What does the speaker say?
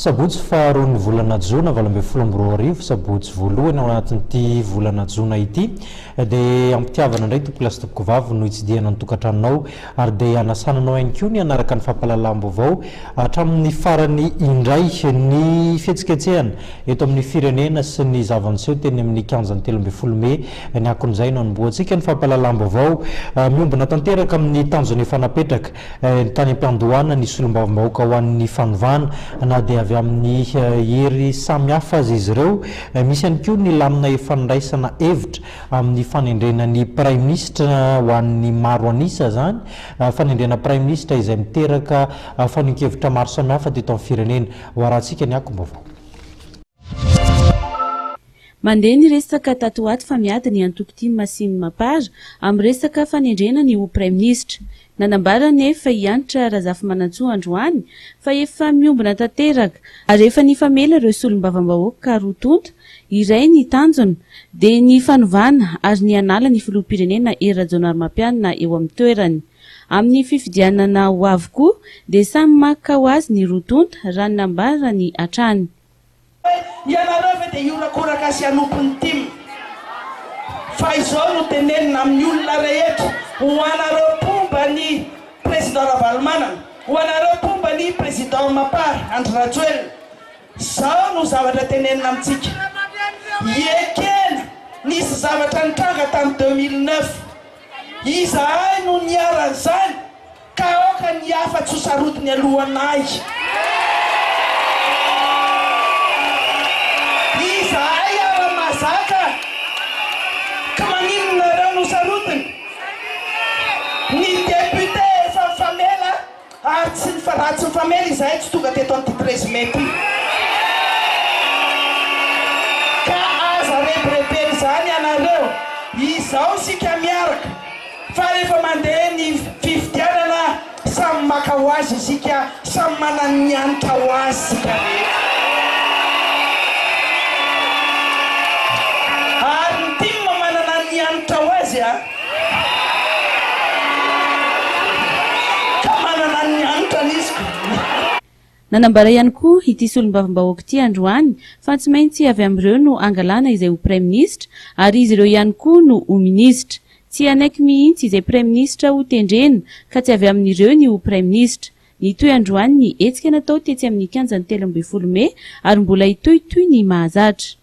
Sabotsy faharoa ny volana Jona 2024 sabotsy voalohany ao anatin'ity volana Jona ity dia ampitiavana indray tompolasy tompoko vavy no itsidihana ny tokantranonao ary dia anasananao ihany koa ny anaraka ny fampahalalam-baovao hatramin'ny farany indray ny fihetsiketsehana eto amin'ny firenena sy ny zava-niseho teny amin'ny kianjan'ny 13 Mey ny akon'izay no anomboantsika ny fampahalalam-baovao miombona tanteraka amin'ny tanjony efa napetraka ny tany am-piandohana ny solombavam-bahoaka ho an'ny fanovana na dia avy amin'ny hery samy hafa azy izy ireo misy ihany koa ny lamina efa niraisana hevitra amin'ny fanendrenan'ny prime ministre ho an'ny maro anisa zany fanendrena prime ministre izay miteraka fanin-kevitra maro samy hafa teto amin'ny firenena ho arahantsika ny akom-baovao. Mandeha ny resaka tato ato fa miady ny antoko tia Masiny Mapara amin'ny resaka fanendrena ny ho prime ministre. Nanambara nefa hianatra Razafy Manantsoa androany fa efa miombona tanteraka ary efa nifamela ireo solombavam-bahoaka roa tonta iray ny tanjona dia ny fanovana ary ny anala ny filoham-pirenena Hery Rajaonarimampianina eo amin'ny toerany. Amin'ny fifidianana ho avy koa dia samy maka ho azy ny roa tonta raha nambara ny hatrany. Ianareo ve dia iorakoraka sy anompony tim fa izao no tenenina amin'ny olona rehetra ho anareo pomba ny président Ravalomanana ho anareo pomba ny président Mapara Andry Rajoelina zao no zavatra tenenina amintsika ekena nisy zavatra nitranga tamin'ny 2009 izahay no niaran'izany ka oka ny hafa tsy hosarotiny alohanay izahay ara-mazaka ka maninonareo no sarotiny ny député efa mifamela ary tsy ratsy mifamela izahay tsy tonga teto amin'ny 13 Mey ka aza reberebeny zany anareo izao sika miaraka fa rehefa mandeha ny fifidianana samy maka ho azy isika samy manana ny anitra ho azy sika rehetra ary ny tima manana ny anitra ho azy ka manana ny anitra nisiko. Nanambara ihany koa ity solombavam-bahoaka ity androany fa tsy maintsy avy amin'ireo no angalana izay ho prime ministre ary izy ireo ihany koa no ho ministre. Tsy anaiky mihitsy izay prime ministre ho tendrena ka tsy avy amin'ireo ny ho prime ministre. Nitoy androany ny hetsika natao tetsy amin'ny kianjan'ny 13 Mey ary mbola hitohitoy ny mahazatra.